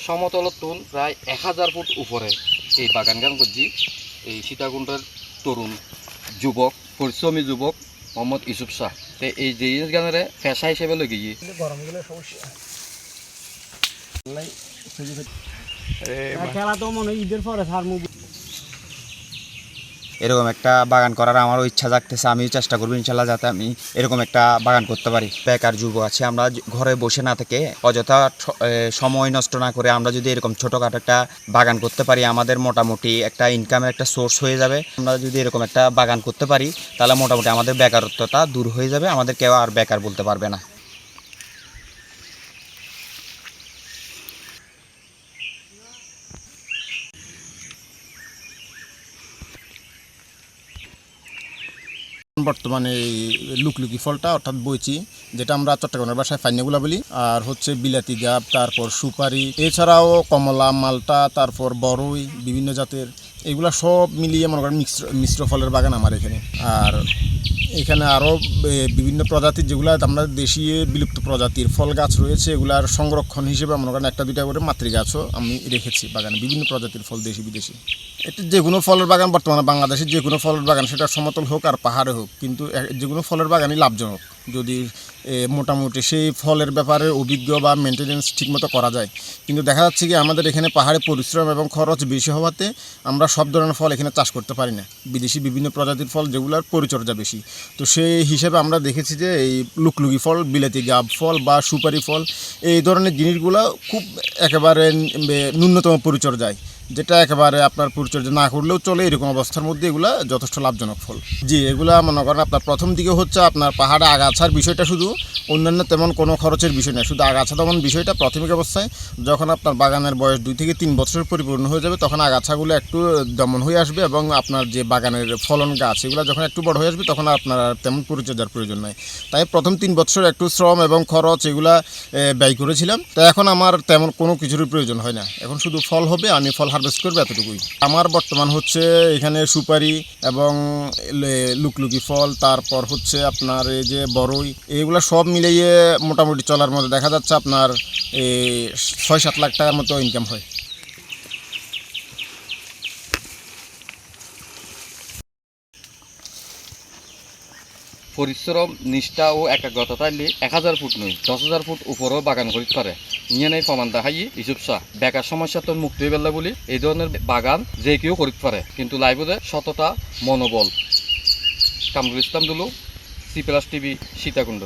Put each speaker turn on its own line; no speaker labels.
সমতল তুন প্রায় 1000 ফুট উপরে এই বাগান গান করছি এই সীতাকুণ্ডের তরুণ যুবক পরিশ্রমী যুবক মোহাম্মদ ইউসুফ শাহ। তো এই জিনিস গানের পেশা হিসেবে লই গিয়ে
খেলা তো মনে হয় ঈদের পরে
এরকম একটা বাগান করার আমারও ইচ্ছা জাগতেছে। আমিও চেষ্টা করবো ইনশাল্লাহ যাতে আমি এরকম একটা বাগান করতে পারি। বেকার যুবক আছে, আমরা ঘরে বসে না থেকে অযথা সময় নষ্ট না করে আমরা যদি এরকম ছোটোখাটো একটা বাগান করতে পারি, আমাদের মোটামুটি একটা ইনকামের একটা সোর্স হয়ে যাবে। আমরা যদি এরকম একটা বাগান করতে পারি তাহলে মোটামুটি আমাদের বেকারত্বটা দূর হয়ে যাবে, আমাদের কেউ আর বেকার বলতে পারবে না।
বর্তমানে এই লুকলুকি ফলটা অর্থাৎ বইচি, যেটা আমরা চট্টগ্রামের ভাষায় ফাইনেগুলা বলি, আর হচ্ছে বিলাতি গাব, তারপর সুপারি, এছাড়াও কমলা, মালটা, তারপর বড়ই, বিভিন্ন জাতের, এগুলা সব মিলিয়ে মনে করেন মিশ্র ফলের বাগান আমার এখানে। আর এখানে আরও বিভিন্ন প্রজাতির যেগুলো আমরা দেশীয় বিলুপ্ত প্রজাতির ফল গাছ রয়েছে, এগুলার সংরক্ষণ হিসেবে মনে করেন 1-2টা করে মাতৃ গাছও আমি রেখেছি বাগানে, বিভিন্ন প্রজাতির ফল, দেশি বিদেশি। এটা যে কোনো ফলের বাগান বর্তমানে বাংলাদেশের যে কোনো ফলের বাগান, সেটা সমতল হোক আর পাহাড়ে হোক, কিন্তু যে কোনো ফলের বাগানই লাভজনক যদি মোটামুটি সেই ফলের ব্যাপারে অভিজ্ঞ বা মেনটেনেন্স ঠিকমতো করা যায়। কিন্তু দেখা যাচ্ছে কি আমাদের এখানে পাহাড়ে পরিশ্রম এবং খরচ বেশি হওয়াতে আমরা সব ধরনের ফল এখানে চাষ করতে পারি না, বিদেশি বিভিন্ন প্রজাতির ফল যেগুলোর পরিচর্যা বেশি। তো সেই হিসেবে আমরা দেখেছি যে এই লুকলুকি ফল, বিলাতি গাব ফল বা সুপারি ফল, এই ধরনের জিনিসগুলো খুব একেবারে ন্যূনতম পরিচর্যায়, যেটা একেবারে আপনার পরিচর্যা না করলেও চলে, এরকম অবস্থার মধ্যে এগুলা যথেষ্ট লাভজনক ফল। জি, এগুলা মনে করেন আপনার প্রথম দিকে হচ্ছে আপনার পাহাড়ে আগাছার বিষয়টা, শুধু অন্যান্য তেমন কোনো খরচের বিষয় নয়, শুধু আগাছা দমন বিষয়টা প্রাথমিক অবস্থায়। যখন আপনার বাগানের বয়স 2 থেকে 3 বছর পরিপূর্ণ হয়ে যাবে, তখন আগাছাগুলো একটু দমন হয়ে আসবে এবং আপনার যে বাগানের ফলন গাছ এগুলো যখন একটু বড় হয়ে আসবে, তখন আপনার তেমন পরিচর্যার প্রয়োজন নয়। তাই প্রথম 3 বছর একটু শ্রম এবং খরচ এগুলা ব্যয় করেছিলাম। তো এখন আমার তেমন কোনো কিছুরই প্রয়োজন হয় না, এখন শুধু ফল হবে, আমি ফল হারভেস্ট করবো, এতটুকুই। আমার বর্তমান হচ্ছে এখানে সুপারি এবং লুকলুকি ফল, তারপর হচ্ছে আপনার এই যে বড়ই, এইগুলো সব মিলিয়ে মোটামুটি চলার মধ্যে দেখা যাচ্ছে আপনার 6-7 লাখ টাকার মতো ইনকাম হয়।
পরিশ্রম, নিষ্ঠা ও একাগ্রতা থাকলে 1000 ফুট নয় 10,000 ফুট উপরেও বাগান করতে পারে। নিয়ে নেই প্রমাণ দেখাই ইউসুফ শাহ। বেকার সমস্যা তো মুক্তি হয়ে গেলে বলি এই ধরনের বাগান যে কেউ করতে পারে, কিন্তু লাইভে সততা, মনোবল। Kamrul Islam Dulu, C+ TV, Sitakunda.